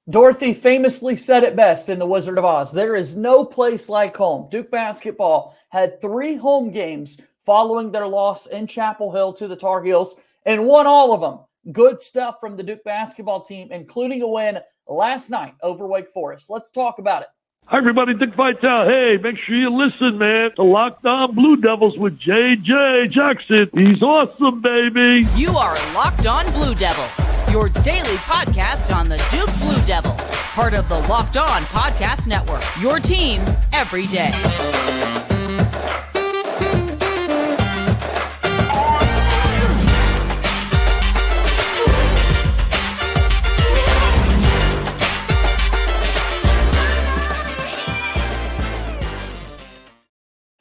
Dorothy famously said it best in The Wizard of Oz. There is no place like home. Duke basketball had 3 home games following their loss in Chapel Hill to the Tar Heels and won all of them. Good stuff from the Duke basketball team, including a win last night over Wake Forest. Let's talk about it. Hi, everybody. Dick Vitale. Hey, make sure you listen, man. The Locked On Blue Devils with J.J. Jackson. He's awesome, baby. You are Locked On Blue Devils, your daily podcast on the Duke Blue Devils. Part of the Locked On Podcast Network, your team every day.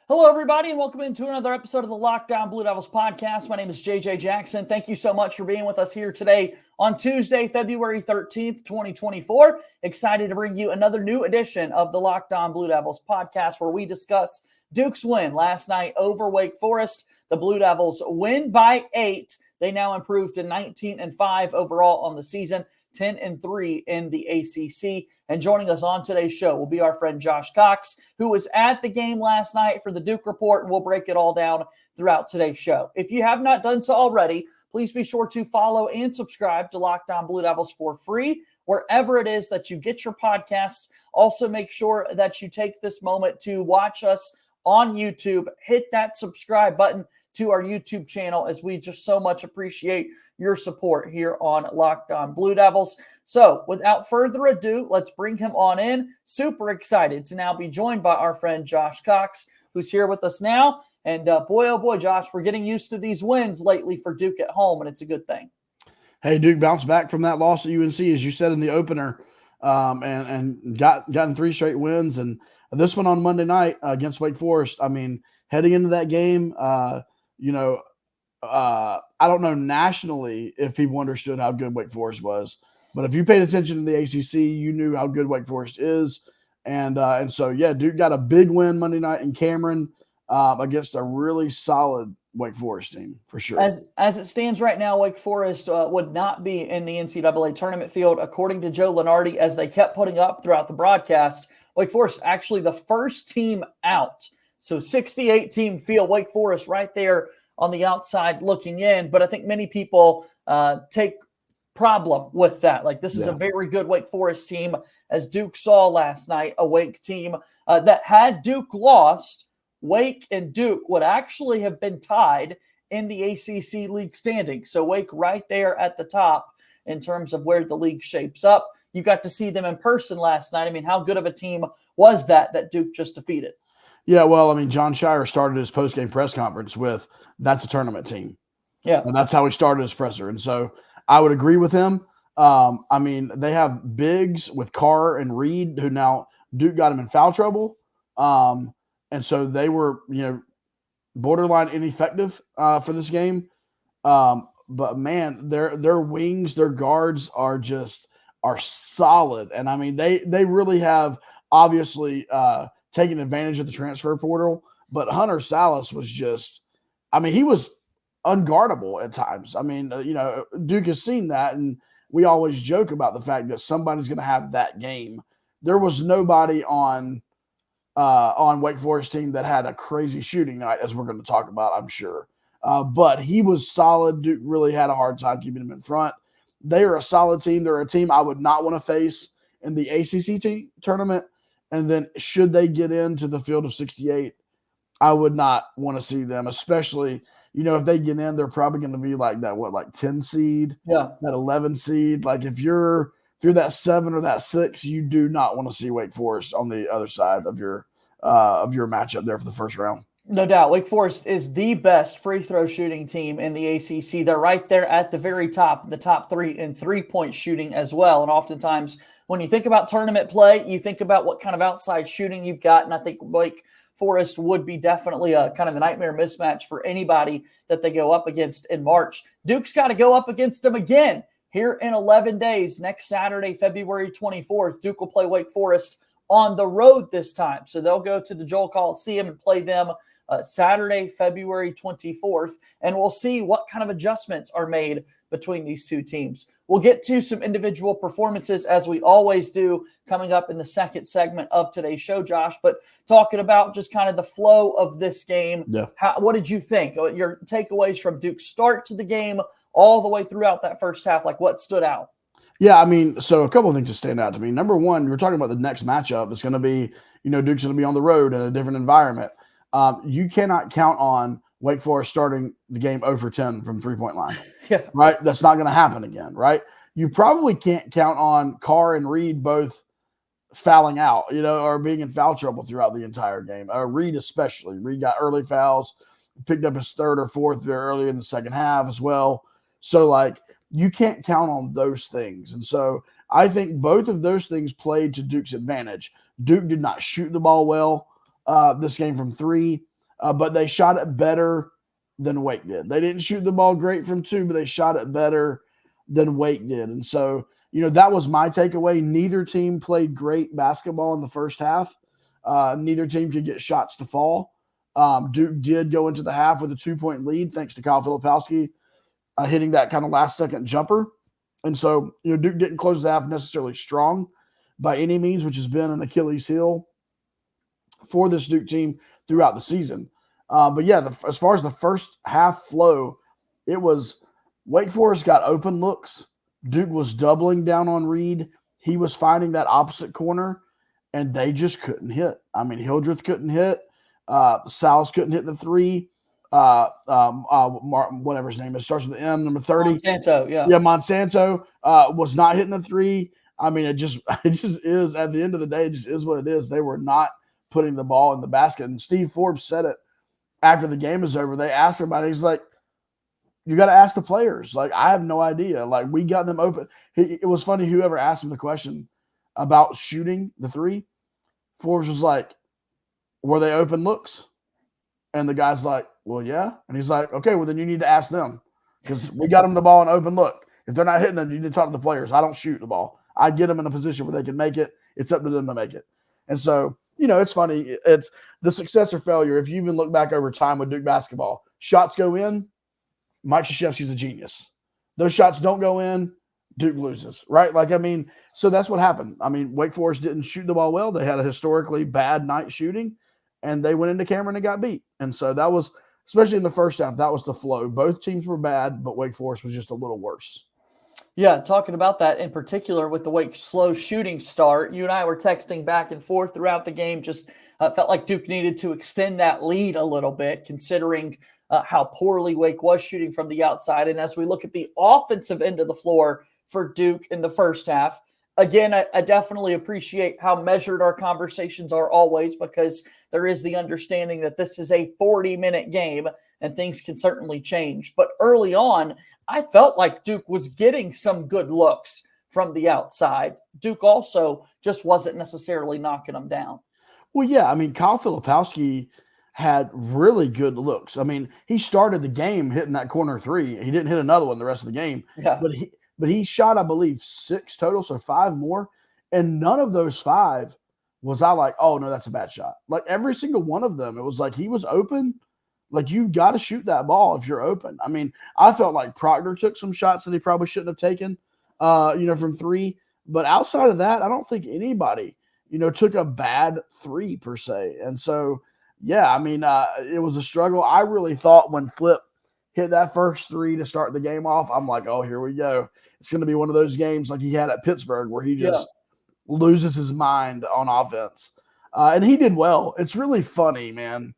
Hello, everybody, and welcome into another episode of the Locked On Blue Devils podcast. My name is JJ Jackson. Thank you so much for being with us here today on Tuesday, February 13th, 2024. Excited to bring you another new edition of the Locked On Blue Devils podcast where we discuss Duke's win last night over Wake Forest. The Blue Devils win by 8. They now improved to 19-5 overall on the season, 10-3 in the ACC. And joining us on today's show will be our friend Josh Cox, who was at the game last night for the Duke Report, and we'll break it all down throughout today's show. If you have not done so already, please be sure to follow and subscribe to Locked On Blue Devils for free, wherever it is that you get your podcasts. Also, make sure that you take this moment to watch us on YouTube. Hit that subscribe button to our YouTube channel, as we just so much appreciate your support here on Locked On Blue Devils. So without further ado, let's bring him on in. Super excited to now be joined by our friend Josh Cox, who's here with us now. And boy, oh boy, Josh, we're getting used to these wins lately for Duke at home, and it's a good thing. Hey, Duke bounced back from that loss at UNC, as you said in the opener, and gotten 3 straight wins. And this one on Monday night against Wake Forest, I mean, heading into that game, I don't know nationally if people understood how good Wake Forest was, but if you paid attention to the ACC, you knew how good Wake Forest is. And so, yeah, Duke got a big win Monday night in Cameron against a really solid Wake Forest team, for sure. As it stands right now, Wake Forest would not be in the NCAA tournament field, according to Joe Lunardi, as they kept putting up throughout the broadcast. Wake Forest actually the first team out. So 68-team field, Wake Forest right there on the outside looking in. But I think many people take problem with that. Like, this is a very good Wake Forest team, as Duke saw last night, a Wake team that had Duke lost, Wake and Duke would actually have been tied in the ACC league standing. So Wake right there at the top in terms of where the league shapes up. You got to see them in person last night. I mean, how good of a team was that Duke just defeated? Yeah, well, I mean, John Shire started his post-game press conference with, that's a tournament team. Yeah. And that's how he started his presser. And so I would agree with him. I mean, they have bigs with Carr and Reed, who now Duke got him in foul trouble. And so they were, borderline ineffective for this game. But, man, their wings, their guards are solid. And, I mean, they really have obviously taking advantage of the transfer portal, but Hunter Salas was he was unguardable at times. I mean, Duke has seen that, and we always joke about the fact that somebody's going to have that game. There was nobody on Wake Forest team that had a crazy shooting night, as we're going to talk about, I'm sure. But he was solid. Duke really had a hard time keeping him in front. They are a solid team. They're a team I would not want to face in the ACC tournament. And then should they get into the field of 68, I would not want to see them, especially, if they get in, they're probably going to be like that, 10 seed, that 11 seed. Like if you're that 7 or that 6, you do not want to see Wake Forest on the other side of your matchup there for the first round. No doubt. Wake Forest is the best free throw shooting team in the ACC. They're right there at the very top, the top 3 in 3-point shooting as well. And oftentimes, when you think about tournament play, you think about what kind of outside shooting you've got, and I think Wake Forest would be definitely a kind of a nightmare mismatch for anybody that they go up against in March. Duke's got to go up against them again here in 11 days. Next Saturday, February 24th, Duke will play Wake Forest on the road this time. So they'll go to the Joel Coliseum and play them Saturday, February 24th, and we'll see what kind of adjustments are made between these two teams. We'll get to some individual performances as we always do coming up in the second segment of today's show, Josh. But talking about just kind of the flow of this game, what did you think? Your takeaways from Duke's start to the game all the way throughout that first half, like what stood out? Yeah, I mean, so a couple of things that stand out to me. Number one, we're talking about the next matchup. It's going to be, Duke's going to be on the road in a different environment. You cannot count on Wake Forest starting the game 0 for 10 from three-point line. Yeah. Right? That's not going to happen again, right? You probably can't count on Carr and Reed both fouling out, or being in foul trouble throughout the entire game. Reed especially. Reed got early fouls, picked up his third or fourth very early in the second half as well. So, you can't count on those things. And so I think both of those things played to Duke's advantage. Duke did not shoot the ball well this game from three, but they shot it better than Wake did. They didn't shoot the ball great from two, but they shot it better than Wake did. And so, that was my takeaway. Neither team played great basketball in the first half. Neither team could get shots to fall. Duke did go into the half with a 2-point lead thanks to Kyle Filipowski hitting that kind of last-second jumper. And so, Duke didn't close the half necessarily strong by any means, which has been an Achilles heel for this Duke team throughout the season. But, yeah, as far as the first half flow, it was Wake Forest got open looks. Duke was doubling down on Reed. He was finding that opposite corner, and they just couldn't hit. I mean, Hildreth couldn't hit. Sal's couldn't hit the three. Whatever his name is, starts with the M, number 30. Monsanto, yeah. Yeah, Monsanto was not hitting a three. I mean, it just is, at the end of the day, it just is what it is. They were not putting the ball in the basket. And Steve Forbes said it after the game was over. They asked him about it. He's like, you got to ask the players. I have no idea. We got them open. It was funny, whoever asked him the question about shooting the three, Forbes was like, were they open looks? And the guy's like, well, yeah. And he's like, okay, well, then you need to ask them because we got them the ball in open look. If they're not hitting them, you need to talk to the players. I don't shoot the ball. I get them in a position where they can make it. It's up to them to make it. And so, it's funny. It's the success or failure. If you even look back over time with Duke basketball, shots go in, Mike Krzyzewski's a genius. Those shots don't go in, Duke loses, right? So that's what happened. Wake Forest didn't shoot the ball well. They had a historically bad night shooting, and they went into Cameron and got beat. And so that was, especially in the first half, that was the flow. Both teams were bad, but Wake Forest was just a little worse. Yeah, talking about that in particular with the Wake slow shooting start, you and I were texting back and forth throughout the game. Just felt like Duke needed to extend that lead a little bit, considering how poorly Wake was shooting from the outside. And as we look at the offensive end of the floor for Duke in the first half, again, I definitely appreciate how measured our conversations are always, because there is the understanding that this is a 40-minute game and things can certainly change. But early on, I felt like Duke was getting some good looks from the outside. Duke also just wasn't necessarily knocking them down. Well, yeah, Kyle Filipowski had really good looks. He started the game hitting that corner three. He didn't hit another one the rest of the game. Yeah. But he shot, I believe, 6 total, so 5 more. And none of those 5 was I like, oh, no, that's a bad shot. Every single one of them, it was like he was open. You've got to shoot that ball if you're open. I felt like Proctor took some shots that he probably shouldn't have taken, from three. But outside of that, I don't think anybody, took a bad three per se. And so, yeah, it was a struggle. I really thought when Flip hit that first three to start the game off, I'm like, oh, here we go. It's going to be one of those games like he had at Pittsburgh where he just loses his mind on offense. And he did well. It's really funny, man.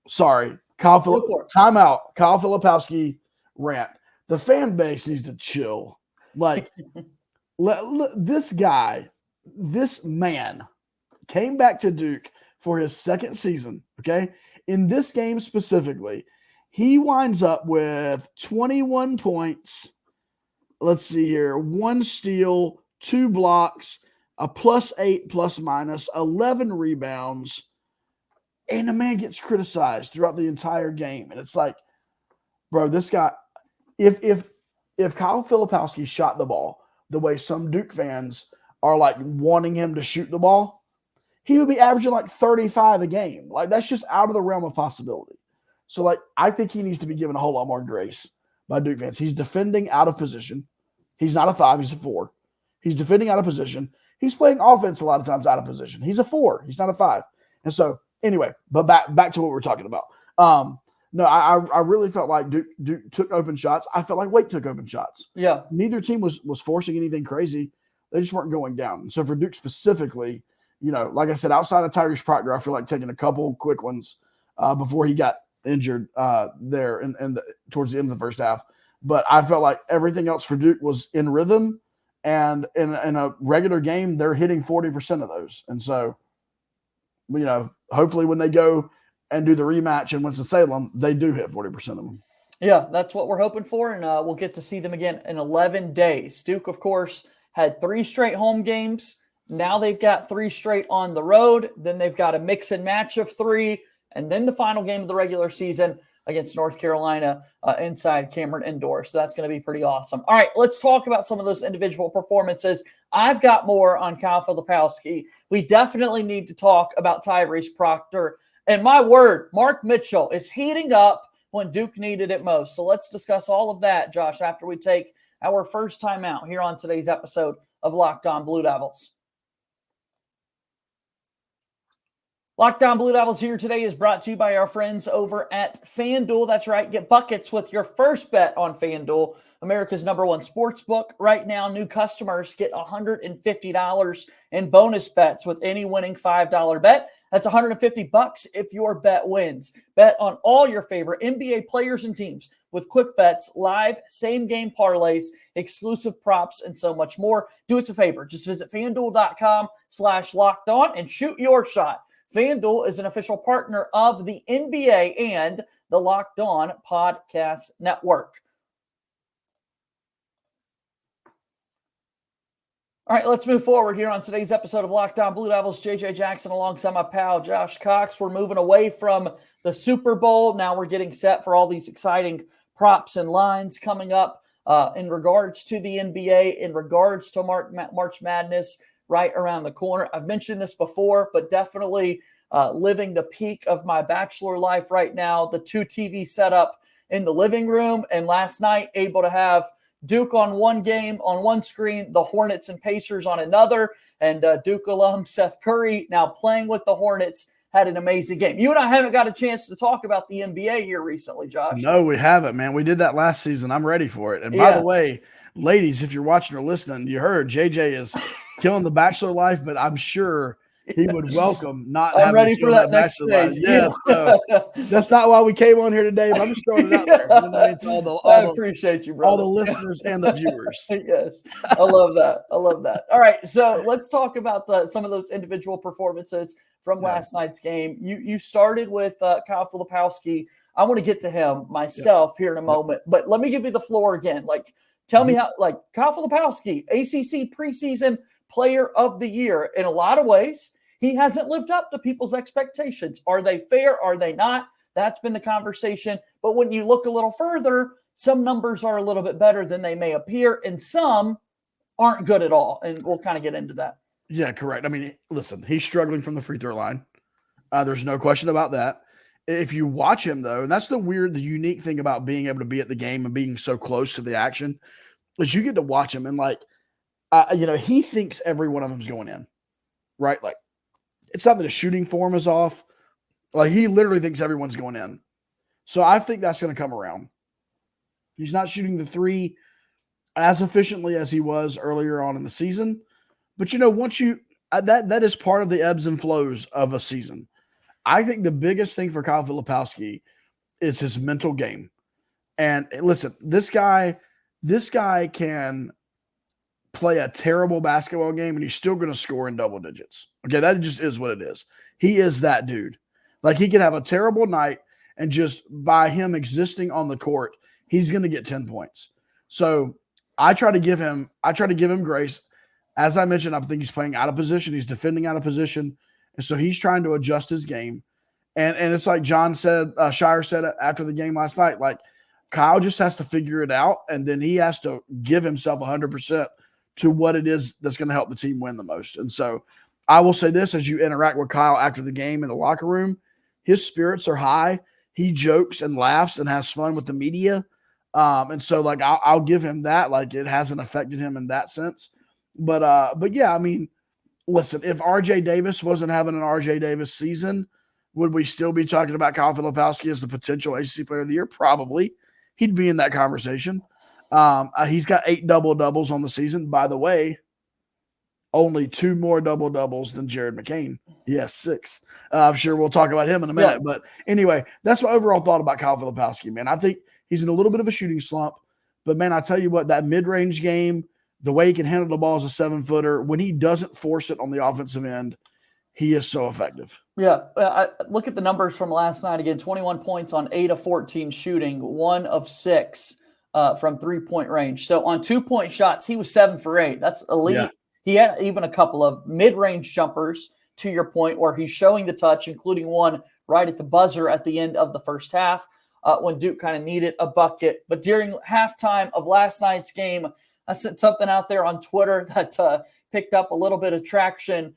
Sorry. Timeout. Kyle Filipowski rant. The fan base needs to chill. This guy, this man came back to Duke for his second season, okay? In this game specifically, he winds up with 21 points. Let's see here. 1 steal, 2 blocks, a +8 ± 11 rebounds. And the man gets criticized throughout the entire game. And it's like, bro, this guy, if Kyle Filipowski shot the ball the way some Duke fans are wanting him to shoot the ball, he would be averaging 35 a game. That's just out of the realm of possibility. So, I think he needs to be given a whole lot more grace by Duke fans. He's defending out of position. He's not a 5. He's a 4. He's defending out of position. He's playing offense a lot of times out of position. He's a 4. He's not a 5. And so, anyway, but back to what we're talking about. No, I really felt like Duke took open shots. I felt like Wake took open shots. Yeah. Neither team was forcing anything crazy. They just weren't going down. So for Duke specifically, like I said, outside of Tyrese Proctor, I feel like taking a couple quick ones before he got injured there towards the end of the first half. But I felt like everything else for Duke was in rhythm, and in a regular game, they're hitting 40% of those. And so, hopefully when they go and do the rematch in Winston-Salem, they do hit 40% of them. Yeah, that's what we're hoping for, and we'll get to see them again in 11 days. Duke, of course, had 3 straight home games. Now they've got 3 straight on the road. Then they've got a mix and match of 3, and then the final game of the regular season against North Carolina inside Cameron Indoor. So that's going to be pretty awesome. All right, let's talk about some of those individual performances. I've got more on Kyle Filipowski. We definitely need to talk about Tyrese Proctor. And my word, Mark Mitchell is heating up when Duke needed it most. So let's discuss all of that, Josh, after we take our first time out here on today's episode of Locked On Blue Devils. Locked On Blue Devils here today is brought to you by our friends over at FanDuel. That's right. Get buckets with your first bet on FanDuel, America's #1 sports book. Right now, new customers get $150 in bonus bets with any winning $5 bet. That's $150 if your bet wins. Bet on all your favorite NBA players and teams with quick bets, live, same-game parlays, exclusive props, and so much more. Do us a favor. Just visit FanDuel.com/lockedon and shoot your shot. FanDuel is an official partner of the NBA and the Locked On Podcast Network. All right, let's move forward here on today's episode of Locked On Blue Devils. JJ Jackson alongside my pal Josh Cox. We're moving away from the Super Bowl. Now we're getting set for all these exciting props and lines coming up in regards to the NBA, in regards to March Madness right around the corner. I've mentioned this before, but definitely living the peak of my bachelor life right now. The 2 TV setup in the living room, and last night able to have Duke on one game on one screen, the Hornets and Pacers on another, and Duke alum Seth Curry now playing with the Hornets had an amazing game. You and I haven't got a chance to talk about the NBA here recently, Josh. No, we haven't, man. We did that last season. I'm ready for it. And by the way, ladies, if you're watching or listening, you heard JJ is killing the bachelor life, but I'm sure he would welcome not I'm having ready to for that next stage. Yes, that's not why we came on here today, but I'm just throwing it out there. It's I appreciate you, brother. All the listeners and the viewers. Yes, I love that. I love that. All right, so let's talk about some of those individual performances from last night's game. You started with Kyle Filipowski. I want to get to him myself here in a moment, but let me give you the floor again. Tell me how, Kyle Filipowski, ACC preseason player of the year. In a lot of ways, he hasn't lived up to people's expectations. Are they fair? Are they not? That's been the conversation. But when you look a little further, some numbers are a little bit better than they may appear, and some aren't good at all. And we'll kind of get into that. Yeah, correct. I mean, listen, he's struggling from the free throw line. There's no question about that. If you watch him, though, and that's the unique thing about being able to be at the game and being so close to the action, is you get to watch him and he thinks every one of them is going in, right? It's not that his shooting form is off. He literally thinks everyone's going in. So I think that's going to come around. He's not shooting the 3 as efficiently as he was earlier on in the season. But, once that is part of the ebbs and flows of a season. I think the biggest thing for Kyle Filipowski is his mental game. And listen, this guy can play a terrible basketball game and he's still going to score in double digits. Okay, that just is what it is. He is that dude. He can have a terrible night and just by him existing on the court, he's going to get 10 points. So I try to give him grace. As I mentioned, I think he's playing out of position. He's defending out of position. And so he's trying to adjust his game. And it's like John said, Shire said after the game last night, Kyle just has to figure it out. And then he has to give himself 100% to what it is that's going to help the team win the most. And so I will say this, as you interact with Kyle after the game in the locker room, his spirits are high. He jokes and laughs and has fun with the media. And so like I'll give him that. Like it hasn't affected him in that sense. But yeah, I mean, listen, if RJ Davis wasn't having an RJ Davis season, would we still be talking about Kyle Filipowski as the potential ACC player of the year? Probably. He'd be in that conversation. He's got 8 double-doubles on the season. By the way, only 2 more double-doubles than Jared McCain. He has 6. I'm sure we'll talk about him in a minute. Yeah. But anyway, that's my overall thought about Kyle Filipowski, man. I think he's in a little bit of a shooting slump. But, man, I tell you what, that mid-range game, the way he can handle the ball as a 7-footer, when he doesn't force it on the offensive end, he is so effective. Yeah, I look at the numbers from last night again. 21 points on 8 of 14 shooting, 1 of 6 from 3-point range. So on 2-point shots, he was 7 for 8. That's elite. Yeah. He had even a couple of mid-range jumpers, to your point, where he's showing the touch, including one right at the buzzer at the end of the first half when Duke kind of needed a bucket. But during halftime of last night's game, I sent something out there on Twitter that picked up a little bit of traction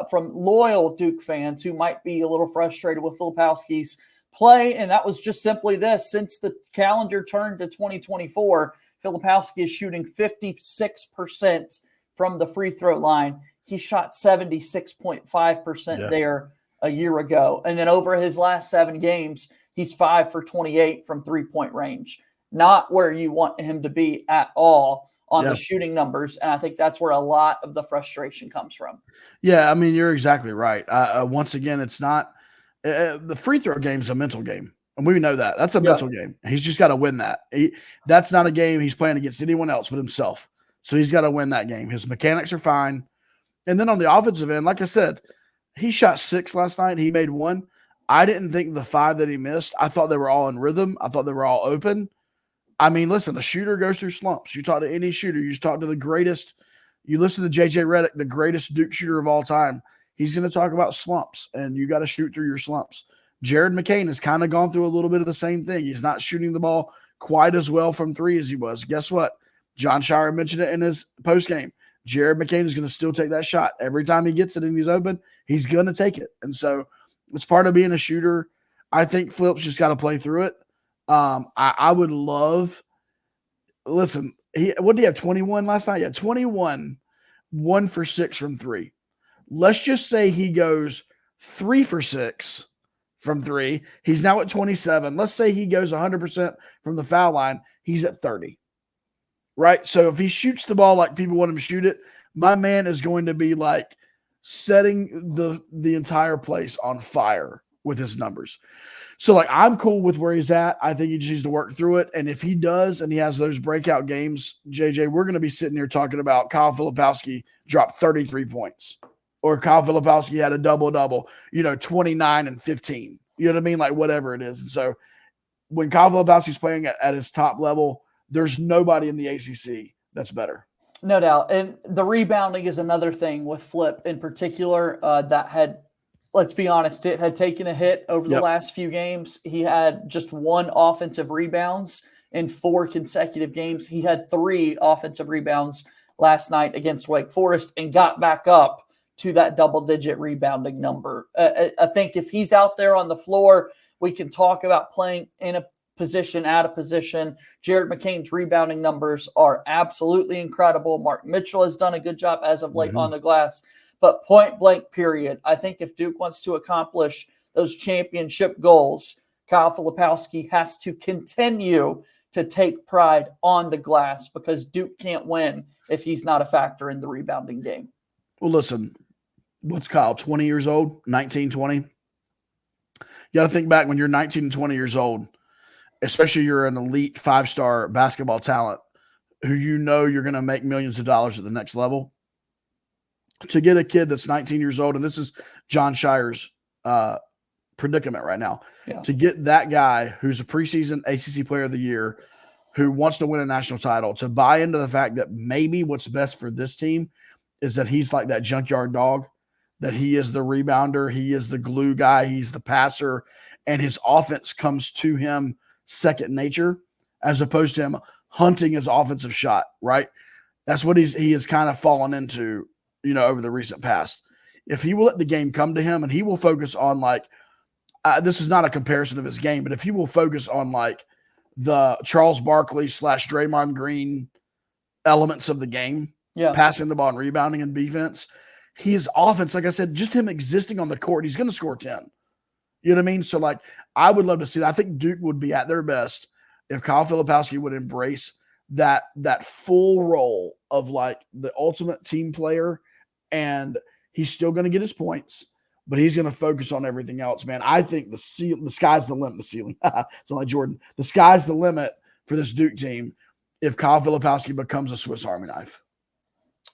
from loyal Duke fans who might be a little frustrated with Filipowski's play. And that was just simply this. Since the calendar turned to 2024, Filipowski is shooting 56% from the free throw line. He shot 76.5% there a year ago. And then over his last 7 games, he's 5 for 28 from 3-point range. Not where you want him to be at all on the shooting numbers. And I think that's where a lot of the frustration comes from. Yeah, I mean, you're exactly right. Once again, it's not the free throw game is a mental game. And we know that. That's a mental game. He's just got to win that. That's not a game he's playing against anyone else but himself. So he's got to win that game. His mechanics are fine. And then on the offensive end, like I said, he shot 6 last night. He made 1. I didn't think the 5 that he missed, I thought they were all in rhythm. I thought they were all open. I mean, listen, a shooter goes through slumps. You talk to any shooter. You talk to the greatest. You listen to J.J. Redick, the greatest Duke shooter of all time. He's going to talk about slumps, and you got to shoot through your slumps. Jared McCain has kind of gone through a little bit of the same thing. He's not shooting the ball quite as well from 3 as he was. Guess what? John Shire mentioned it in his postgame. Jared McCain is going to still take that shot. Every time he gets it and he's open, he's going to take it. And so it's part of being a shooter. I think Flip's just got to play through it. I would love – listen, what did he have, 21 last night? Yeah, 21, 1 for 6 from 3. Let's just say he goes 3 for 6 from 3. He's now at 27. Let's say he goes 100% from the foul line. He's at 30. Right? So if he shoots the ball like people want him to shoot it, my man is going to be like setting the entire place on fire with his numbers. So like I'm cool with where he's at. I think he just needs to work through it. And if he does and he has those breakout games, JJ, we're going to be sitting here talking about Kyle Filipowski dropped 33 points. Or Kyle Filipowski had a double-double, 29 and 15. You know what I mean? Like whatever it is. And so when Kyle Filipowski's playing at his top level, there's nobody in the ACC that's better. No doubt. And the rebounding is another thing with Flip in particular that had, let's be honest, it had taken a hit over the last few games. He had just 1 offensive rebounds in 4 consecutive games. He had 3 offensive rebounds last night against Wake Forest and got back up to that double-digit rebounding number. I think if he's out there on the floor, we can talk about playing in a position, out of position. Jared McCain's rebounding numbers are absolutely incredible. Mark Mitchell has done a good job as of late on the glass. But point blank period, I think if Duke wants to accomplish those championship goals, Kyle Filipowski has to continue to take pride on the glass because Duke can't win if he's not a factor in the rebounding game. Well, listen, what's Kyle, 20 years old, 19, 20? You got to think back when you're 19 and 20 years old, especially you're an elite 5-star basketball talent who you're going to make millions of dollars at the next level. To get a kid that's 19 years old, and this is John Shire's predicament right now, to get that guy who's a preseason ACC player of the year, who wants to win a national title, to buy into the fact that maybe what's best for this team is that he's like that junkyard dog, that he is the rebounder, he is the glue guy, he's the passer, and his offense comes to him second nature, as opposed to him hunting his offensive shot, right? That's what he has kind of fallen into, over the recent past. If he will let the game come to him and he will focus on this is not a comparison of his game, but if he will focus on the Charles Barkley / Draymond Green elements of the game, passing the ball and rebounding and defense. His offense, like I said, just him existing on the court, he's going to score 10. You know what I mean? So, like, I would love to see that. I think Duke would be at their best if Kyle Filipowski would embrace that full role of, like, the ultimate team player, and he's still going to get his points, but he's going to focus on everything else, man. I think the sky's the limit. The ceiling. It's like Jordan. The sky's the limit for this Duke team if Kyle Filipowski becomes a Swiss Army knife.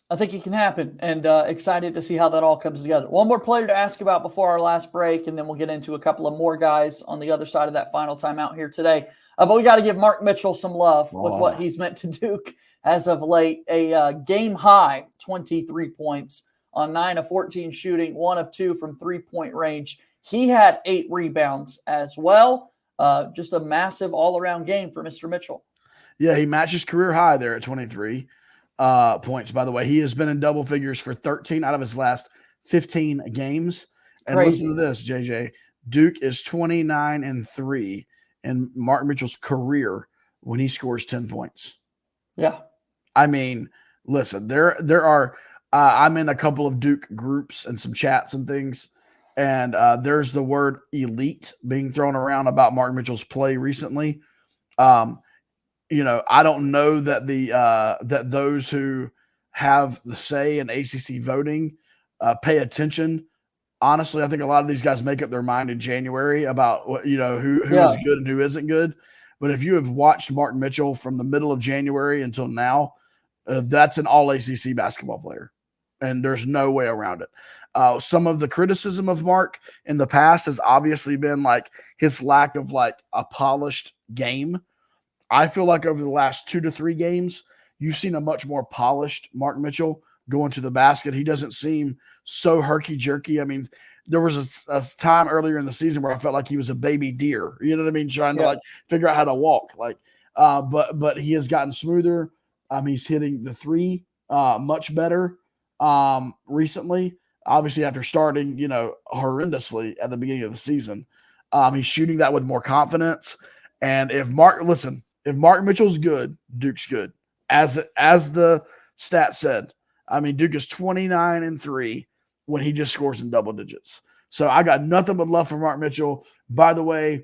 I think it can happen, and excited to see how that all comes together. One more player to ask about before our last break, and then we'll get into a couple of more guys on the other side of that final timeout here today. But we got to give Mark Mitchell some love with what he's meant to Duke as of late. A game-high 23 points on 9 of 14 shooting, 1 of 2 from three-point range. He had 8 rebounds as well. Just a massive all-around game for Mr. Mitchell. Yeah, he matches career high there at 23 points, by the way. He has been in double figures for 13 out of his last 15 games. And Crazy. listen to this, JJ. Duke is 29-3 in Mark Mitchell's career when he scores 10 points. Yeah. I mean, listen, there are I'm in a couple of Duke groups and some chats and things, and there's the word elite being thrown around about Mark Mitchell's play recently. You know, I don't know that that those who have the say in ACC voting pay attention. Honestly, I think a lot of these guys make up their mind in January about what, you know, who is good and who isn't good. But if you have watched Mark Mitchell from the middle of January until now, that's an all ACC basketball player, and there's no way around it. Some of the criticism of Mark in the past has obviously been like his lack of like a polished game. I feel like over the last 2 to 3 games, you've seen a much more polished Mark Mitchell going to the basket. He doesn't seem so herky-jerky. I mean, there was a time earlier in the season where I felt like he was a baby deer. You know what I mean? Trying to like figure out how to walk. Like, but he has gotten smoother. He's hitting the 3 much better recently. Obviously, after starting, you know, horrendously at the beginning of the season, he's shooting that with more confidence. And if Mark Mitchell's good, Duke's good. As the stat said, I mean, Duke is 29-3 when he just scores in double digits. So I got nothing but love for Mark Mitchell. By the way,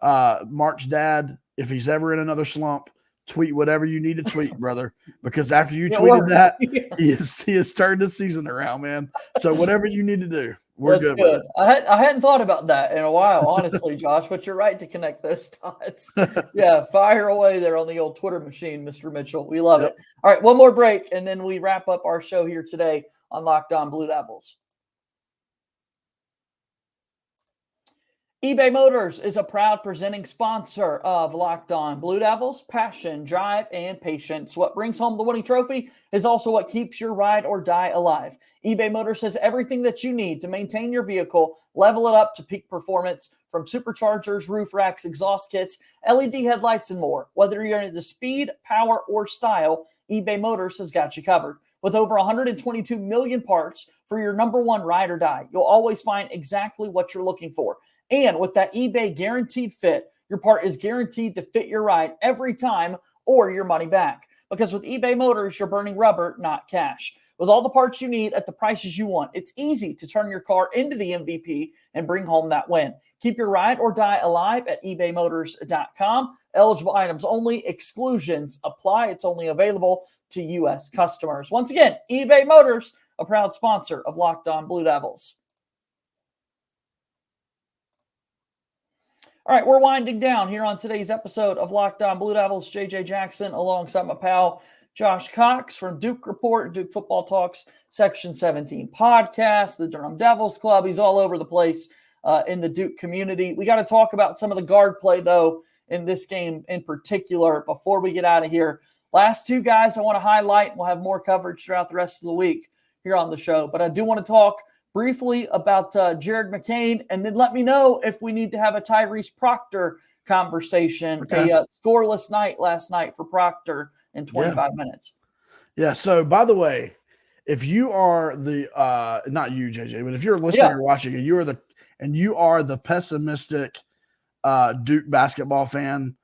Mark's dad, if he's ever in another slump, tweet whatever you need to tweet, brother, because after you tweeted that, he has turned the season around, man. So whatever you need to do, we're good with it. I hadn't thought about that in a while, honestly, Josh, but you're right to connect those dots. Yeah, fire away there on the old Twitter machine, Mr. Mitchell. We love it. All right, one more break, and then we wrap up our show here today on Locked On Blue Devils. eBay Motors is a proud presenting sponsor of Locked On Blue Devils. Passion, drive, and patience. What brings home the winning trophy is also what keeps your ride or die alive. eBay Motors has everything that you need to maintain your vehicle, level it up to peak performance, from superchargers, roof racks, exhaust kits, LED headlights, and more. Whether you're into speed, power, or style, eBay Motors has got you covered. With over 122 million parts for your number one ride or die, you'll always find exactly what you're looking for. And with that eBay Guaranteed Fit, your part is guaranteed to fit your ride every time or your money back. Because with eBay Motors, you're burning rubber, not cash. With all the parts you need at the prices you want, it's easy to turn your car into the MVP and bring home that win. Keep your ride or die alive at ebaymotors.com. Eligible items only. Exclusions apply. It's only available to U.S. customers. Once again, eBay Motors, a proud sponsor of Locked On Blue Devils. All right, we're winding down here on today's episode of Locked On Blue Devils. JJ Jackson alongside my pal Josh Cox from Duke Report, Duke Football Talks, Section 17 podcast, the Durham Devils Club. He's all over the place in the Duke community. We got to talk about some of the guard play, though, in this game in particular before we get out of here. Last 2 guys I want to highlight. We'll have more coverage throughout the rest of the week here on the show. But I do want to talk briefly about Jared McCain, and then let me know if we need to have a Tyrese Proctor conversation. Okay. A scoreless night last night for Proctor in 25 minutes. Yeah, so by the way, if you are the not you, JJ, but if you're listening or watching and you are the pessimistic Duke basketball fan,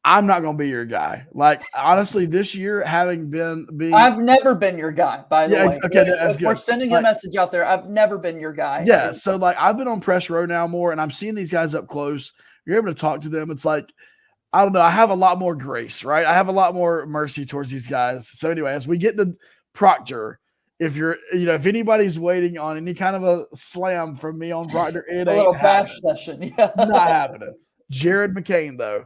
I'm not going to be your guy. Like, honestly, this year, I've never been your guy, by the way. Okay, that's If we're good. sending Like, a message out there, I've never been your guy. Yeah, so like I've been on press row now more, and I'm seeing these guys up close. You're able to talk to them. It's like, I don't know. I have a lot more grace, right? I have a lot more mercy towards these guys. So anyway, as we get to Proctor, if anybody's waiting on any kind of a slam from me on Proctor, it a ain't little bash happening. session. Yeah. Not happening. Jared McCain, though.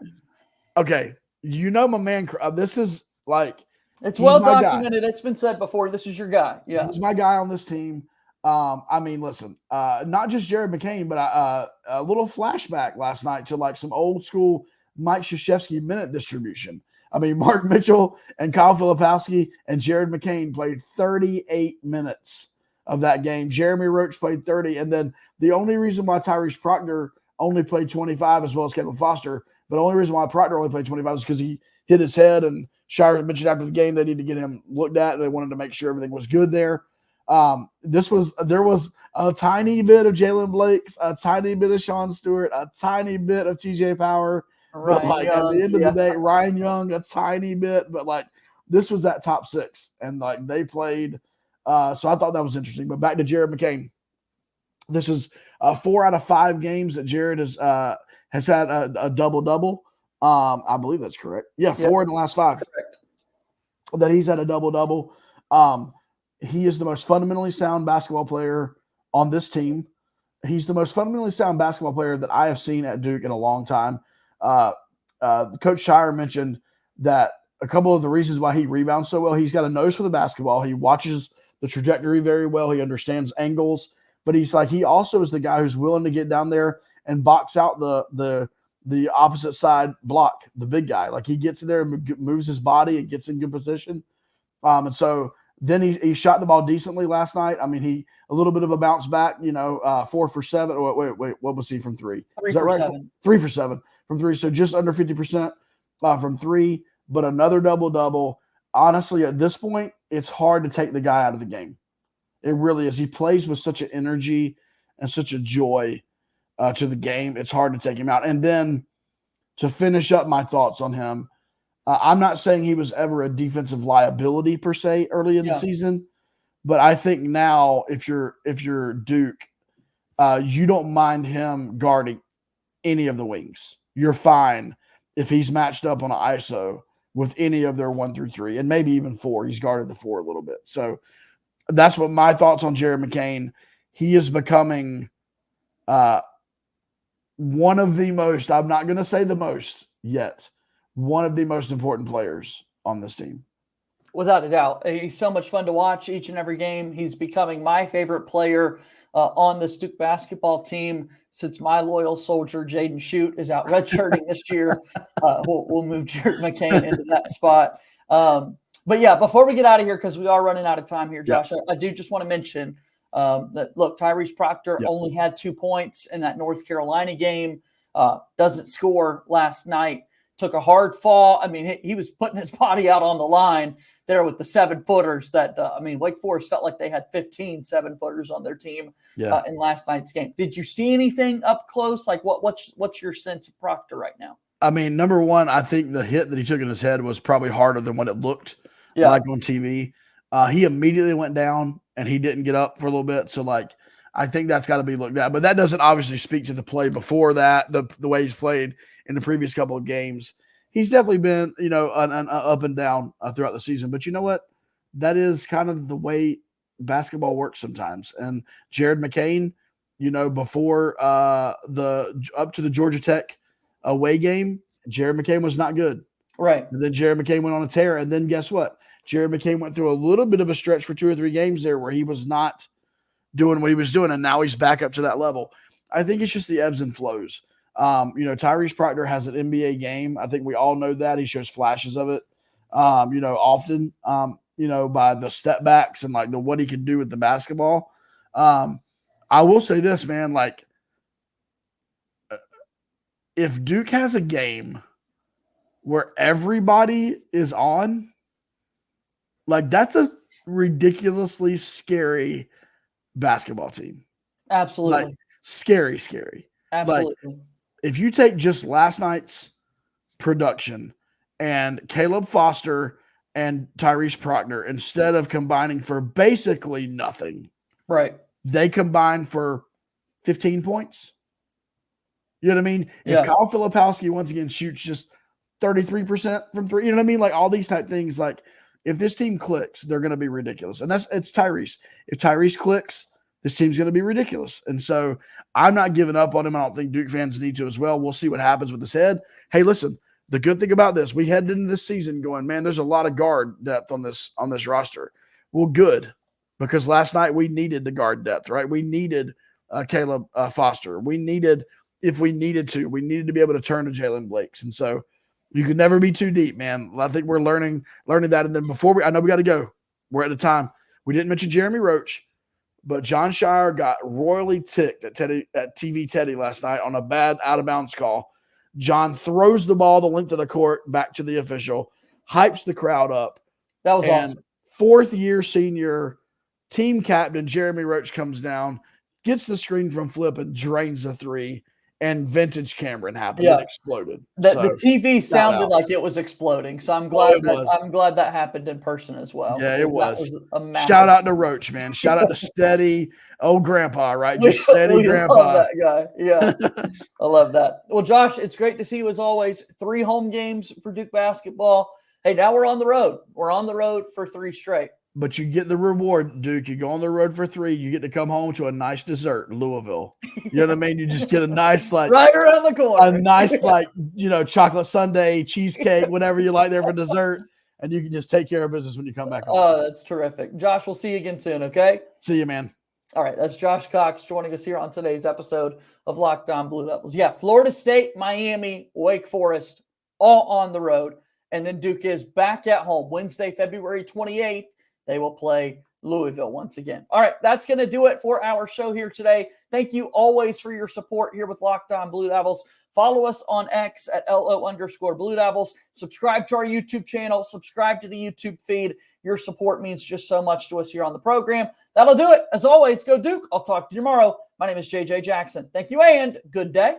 Okay, my man. This is like it's he's well my guy. documented. It's been said before. This is your guy. Yeah, He's my guy on this team. I mean, listen, not just Jared McCain, but a little flashback last night to like some old school Mike Krzyzewski minute distribution. I mean, Mark Mitchell and Kyle Filipowski and Jared McCain played 38 minutes of that game. Jeremy Roach played 30. And then the only reason why Tyrese Proctor only played 25, as well as Kevin Foster, but the only reason why Proctor only played 25 is because he hit his head, and Shire mentioned after the game they need to get him looked at, and they wanted to make sure everything was good there. There was a tiny bit of Jalen Blake's, a tiny bit of Sean Stewart, a tiny bit of TJ Power. But like at the end of the day, Ryan Young, a tiny bit, but like this was that top six, and like they played. So I thought that was interesting. But back to Jared McCain. This is 4 out of 5 games that Jared has had a double-double. I believe that's correct. Yeah, 4 in the last 5. Correct. That he's had a double-double. He is the most fundamentally sound basketball player on this team. He's the most fundamentally sound basketball player that I have seen at Duke in a long time. Coach Shire mentioned that a couple of the reasons why he rebounds so well, he's got a nose for the basketball. He watches the trajectory very well. He understands angles, but he also is the guy who's willing to get down there and box out the opposite side block, the big guy. Like he gets in there and moves his body and gets in good position. And so then he shot the ball decently last night. I mean, a little bit of a bounce back, 4 for 7. Wait, what was he from 3? 3 for 7. 3 for 7 from 3. So just under 50% from 3, but another double-double. Honestly, at this point, it's hard to take the guy out of the game. It really is. He plays with such an energy and such a joy to the game. It's hard to take him out. And then to finish up my thoughts on him, I'm not saying he was ever a defensive liability per se early in the season, but I think now if you're Duke, you don't mind him guarding any of the wings. You're fine if he's matched up on an ISO with any of their 1 through 3 and maybe even 4. He's guarded the 4 a little bit. So that's what my thoughts on Jared McCain. He is becoming one of the most, I'm not going to say the most yet, one of the most important players on this team. Without a doubt. He's so much fun to watch each and every game. He's becoming my favorite player on this Duke basketball team since my loyal soldier, Jaden Shute, is out redshirting this year. We'll move Jared McCain into that spot. But yeah, before we get out of here, because we are running out of time here, Josh, I do just want to mention that, look, Tyrese Proctor only had 2 points in that North Carolina game, doesn't score last night, took a hard fall. I mean, he was putting his body out on the line there with the 7-footers that, Wake Forest felt like they had 15 7-footers on their team in last night's game. Did you see anything up close? Like what's your sense of Proctor right now? I mean, number one, I think the hit that he took in his head was probably harder than what it looked like on TV. He immediately went down and he didn't get up for a little bit. So I think that's got to be looked at, but that doesn't obviously speak to the play before that, the way he's played in the previous couple of games. He's definitely been, an up and down throughout the season. But you know what? That is kind of the way basketball works sometimes. And Jared McCain, before up to the Georgia Tech away game, Jared McCain was not good. Right. And then Jared McCain went on a tear. And then guess what? Jared McCain went through a little bit of a stretch for 2 or 3 games there where he was not doing what he was doing. And now he's back up to that level. I think it's just the ebbs and flows. Tyrese Proctor has an NBA game. I think we all know that. He shows flashes of it, often, by the step backs and what he can do with the basketball. I will say this, man, if Duke has a game where everybody is on, that's a ridiculously scary basketball team. Absolutely. Scary. Absolutely. If you take just last night's production. And Caleb Foster and Tyrese Proctor, instead of combining for basically nothing, Right. they combined for 15 points. You know what I mean? Yeah. If Kyle Filipowski once again shoots just 33% from three, you know what I mean? Like all these type things, like if this team clicks, they're going to be ridiculous. And it's Tyrese. If Tyrese clicks, this team's going to be ridiculous. And so I'm not giving up on him. I don't think Duke fans need to as well. We'll see what happens with his head. Hey, listen, the good thing about this, we headed into this season going, man, there's a lot of guard depth on this roster. Well, good, because last night we needed the guard depth, right? We needed Caleb Foster. We needed, if we needed to be able to turn to Jalen Blakes. And so you can never be too deep, man. I think we're learning that. And then I know we got to go. We're at the time. We didn't mention Jeremy Roach, but John Shire got royally ticked at TV Teddy last night on a bad out-of-bounds call. John throws the ball the length of the court back to the official, hypes the crowd up. That was awesome. Fourth-year senior team captain Jeremy Roach comes down, gets the screen from Flip and drains the three, and vintage Cameron happened. Yeah. It exploded. The TV sounded like it was exploding, so I'm glad that happened in person as well. Yeah, it was. That was a massive Shout out to Roach, man. Shout out to steady old grandpa, right? Just steady grandpa. Love that guy. Yeah, I love that. Well, Josh, it's great to see you as always. 3 home games for Duke basketball. Hey, now we're on the road. We're on the road for 3 straight. But you get the reward, Duke. You go on the road for 3. You get to come home to a nice dessert in Louisville. You know what I mean? You just get a nice, like, right around the corner. A nice, like, chocolate sundae, cheesecake, whatever you like there for dessert. And you can just take care of business when you come back home. Oh, that's terrific. Josh, we'll see you again soon, okay? See you, man. All right, that's Josh Cox joining us here on today's episode of Locked On Blue Devils. Yeah, Florida State, Miami, Wake Forest, all on the road. And then Duke is back at home Wednesday, February 28th. They will play Louisville once again. All right, that's going to do it for our show here today. Thank you always for your support here with Locked On Blue Devils. Follow us on X at @LO_Blue Devils. Subscribe to our YouTube channel. Subscribe to the YouTube feed. Your support means just so much to us here on the program. That'll do it. As always, go Duke. I'll talk to you tomorrow. My name is JJ Jackson. Thank you and good day.